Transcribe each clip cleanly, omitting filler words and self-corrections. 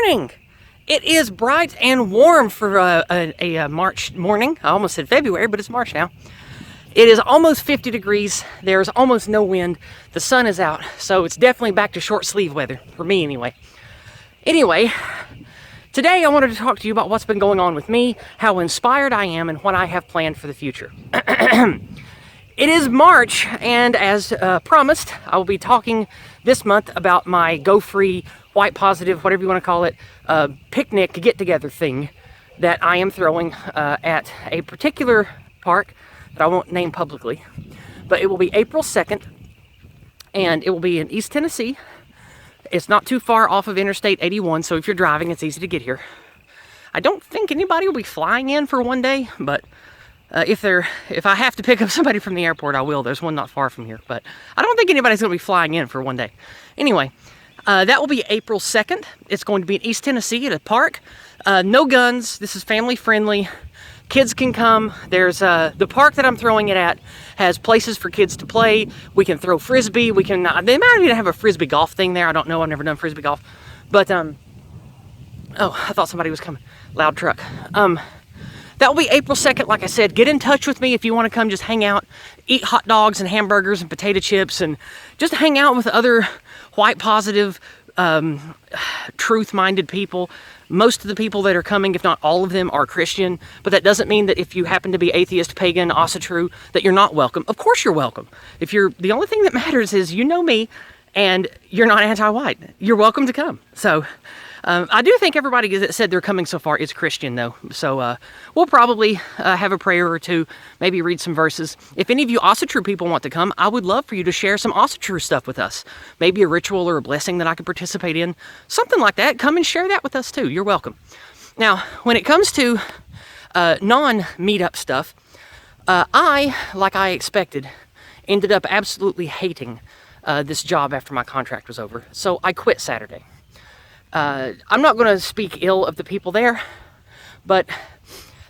morning. It is bright and warm for a March morning. I almost said February, but it's March now. It is almost 50 degrees. There's almost no wind. The sun is out, so it's definitely back to short sleeve weather, for me anyway. Anyway, today I wanted to talk to you about what's been going on with me, how inspired I am, and what I have planned for the future. It is March, and as promised, I will be talking this month about my Go Free, White Positive, whatever you want to call it, picnic get-together thing that I am throwing at a particular park that I won't name publicly. But it will be April 2nd, and it will be in East Tennessee. It's not too far off of Interstate 81, so if you're driving, it's easy to get here. I don't think anybody will be flying in for one day, but if I have to pick up somebody from the airport, I will. There's one not far from here, but I don't think anybody's going to be flying in for one day. Anyway, that will be April 2nd. It's going to be in East Tennessee at a park. No guns. This is family friendly. Kids can come. There's the park that I'm throwing it at has places for kids to play. We can throw frisbee. We can. They might even have a frisbee golf thing there. I don't know. I've never done frisbee golf, but oh, I thought somebody was coming. Loud truck. That will be April 2nd. Like I said, get in touch with me if you want to come just hang out, eat hot dogs and hamburgers and potato chips, and just hang out with other white positive, truth-minded people. Most of the people that are coming, if not all of them, are Christian, but that doesn't mean that if you happen to be atheist, pagan, true, that you're not welcome. Of course you're welcome. The only thing that matters is you know me and you're not anti-white. You're welcome to come. So I do think everybody that said they're coming so far is Christian, though. So we'll probably have a prayer or two, maybe read some verses. If any of you true people want to come, I would love for you to share some true stuff with us. Maybe a ritual or a blessing that I could participate in. Something like that. Come and share that with us, too. You're welcome. Now, when it comes to non-meetup stuff, I, like I expected, ended up absolutely hating this job after my contract was over. So I quit Saturday. I'm not going to speak ill of the people there, but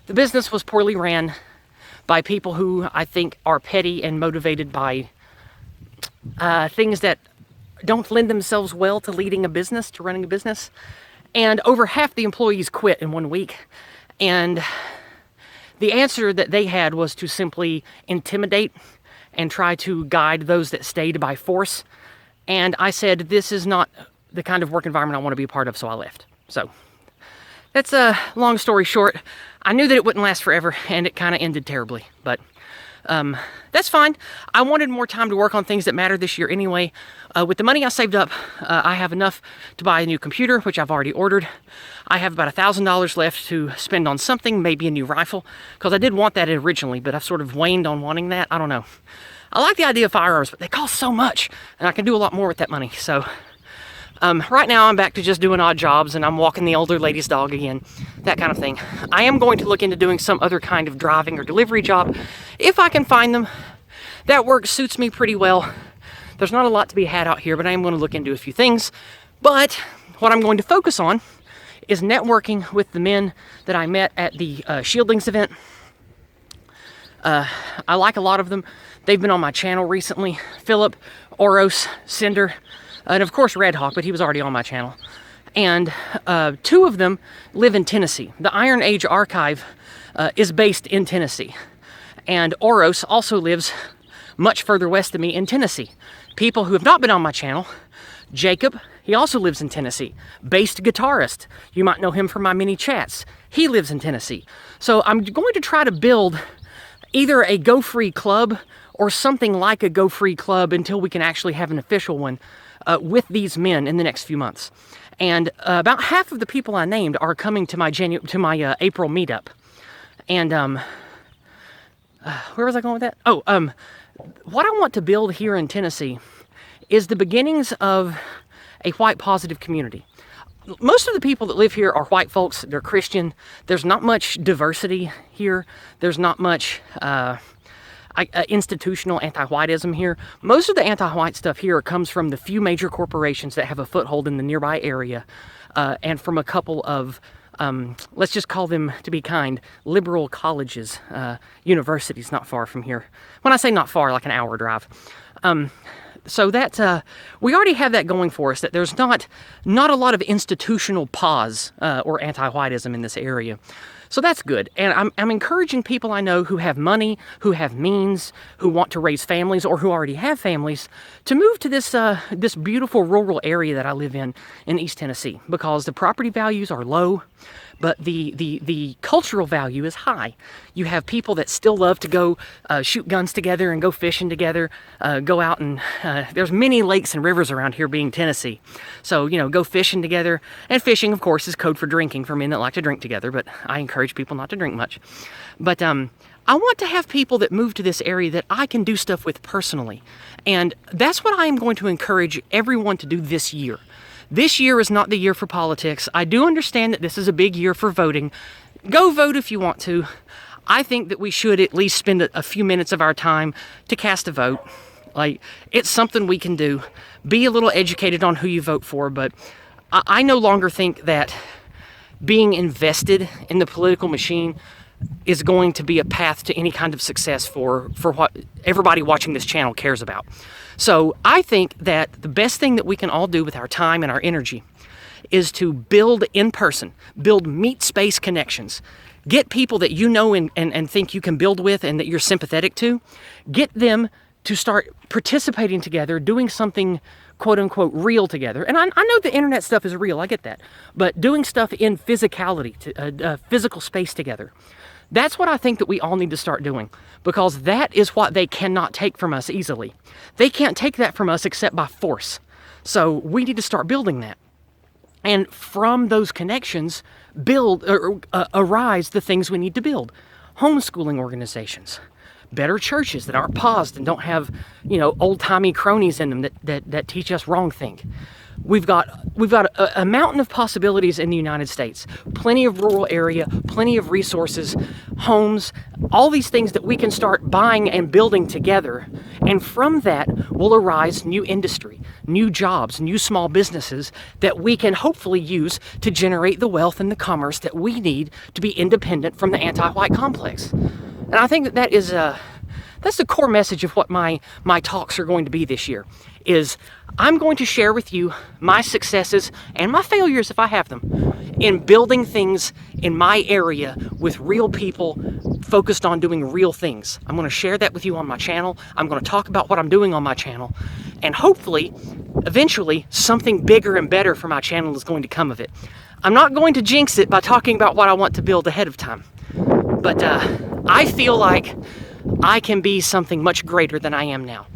the business was poorly ran by people who I think are petty and motivated by things that don't lend themselves well to leading a business, to running a business. And over half the employees quit in 1 week. And the answer that they had was to simply intimidate and try to guide those that stayed by force. And I said, this is not the kind of work environment I want to be a part of, so I left. So that's a long story short. I knew that it wouldn't last forever, and it kind of ended terribly, but that's fine. I wanted more time to work on things that matter this year anyway. With the money I saved up, I have enough to buy a new computer, which I've already ordered. I have about $1,000 left to spend on something, maybe a new rifle, because I did want that originally, but I've sort of waned on wanting that. I don't know. I like the idea of firearms, but they cost so much, and I can do a lot more with that money, so right now I'm back to just doing odd jobs, and I'm walking the older lady's dog again, that kind of thing. I am going to look into doing some other kind of driving or delivery job if I can find them. That work suits me pretty well. There's not a lot to be had out here, but I am going to look into a few things. But what I'm going to focus on is networking with the men that I met at the Shieldings event. I like a lot of them. They've been on my channel recently. Philip, Oros, Cinder, and of course Red Hawk, but he was already on my channel. And two of them live in Tennessee. The Iron Age Archive is based in Tennessee. And Oros also lives much further west than me in Tennessee. People who have not been on my channel, Jacob, he also lives in Tennessee. Based guitarist, you might know him from my mini chats. He lives in Tennessee. So I'm going to try to build either a Go Free club or something like a Go Free club until we can actually have an official one with these men in the next few months. And about half of the people I named are coming to my April meetup. And where was I going with that? Oh, what I want to build here in Tennessee is the beginnings of a white positive community. Most of the people that live here are white folks. They're Christian. There's not much diversity here. There's not much institutional anti-whiteism here. Most of the anti-white stuff here comes from the few major corporations that have a foothold in the nearby area, and from a couple of, let's just call them, to be kind, liberal colleges, universities not far from here. When I say not far, like an hour drive. So that we already have that going for us, that there's not a lot of institutional pause or anti-whiteism in this area. So that's good. And I'm encouraging people I know who have money, who have means, who want to raise families, or who already have families, to move to this beautiful rural area that I live in East Tennessee, because the property values are low, but the cultural value is high. You have people that still love to go shoot guns together and go fishing together, go out and there's many lakes and rivers around here being Tennessee. So, go fishing together. And fishing, of course, is code for drinking for men that like to drink together, but I encourage people not to drink much. But I want to have people that move to this area that I can do stuff with personally. And that's what I am going to encourage everyone to do this year. This year is not the year for politics. I do understand that this is a big year for voting. Go vote if you want to. I think that we should at least spend a few minutes of our time to cast a vote. Like, it's something we can do. Be a little educated on who you vote for, but I no longer think that being invested in the political machine is going to be a path to any kind of success for what everybody watching this channel cares about. So I think that the best thing that we can all do with our time and our energy is to build in person, build meet space connections. Get people that you know and think you can build with and that you're sympathetic to. Get them to start participating together, doing something quote unquote real together. And I know the internet stuff is real, I get that. But doing stuff in physicality, physical space together. That's what I think that we all need to start doing, because that is what they cannot take from us easily. They can't take that from us except by force. So we need to start building that. And from those connections, arise the things we need to build. Homeschooling organizations, better churches that aren't paused and don't have, old-timey cronies in them that teach us wrong think. We've got a mountain of possibilities in the United States. Plenty of rural area, plenty of resources, homes, all these things that we can start buying and building together. And from that will arise new industry, new jobs, new small businesses that we can hopefully use to generate the wealth and the commerce that we need to be independent from the anti-white complex. And I think that is that's the core message of what my talks are going to be this year. Is I'm going to share with you my successes and my failures, if I have them, in building things in my area with real people focused on doing real things. I'm going to share that with you on my channel. I'm going to talk about what I'm doing on my channel. And hopefully, eventually, something bigger and better for my channel is going to come of it. I'm not going to jinx it by talking about what I want to build ahead of time. But I feel like I can be something much greater than I am now.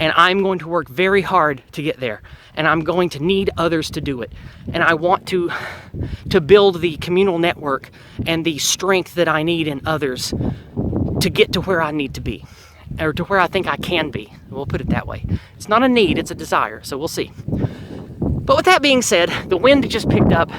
And I'm going to work very hard to get there. And I'm going to need others to do it. And I want to build the communal network and the strength that I need in others to get to where I need to be. Or to where I think I can be. We'll put it that way. It's not a need, it's a desire. So we'll see. But with that being said, the wind just picked up.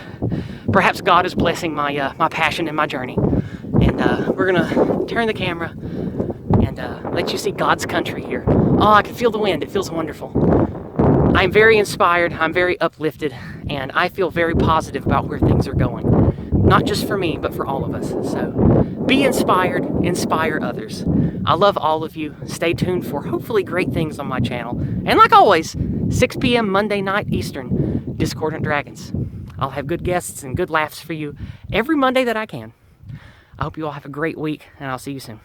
Perhaps God is blessing my passion and my journey. And we're going to turn the camera and let you see God's country here. Oh, I can feel the wind. It feels wonderful. I'm very inspired. I'm very uplifted. And I feel very positive about where things are going. Not just for me, but for all of us. So be inspired. Inspire others. I love all of you. Stay tuned for hopefully great things on my channel. And like always, 6 p.m. Monday night Eastern, Discordant Dragons. I'll have good guests and good laughs for you every Monday that I can. I hope you all have a great week, and I'll see you soon.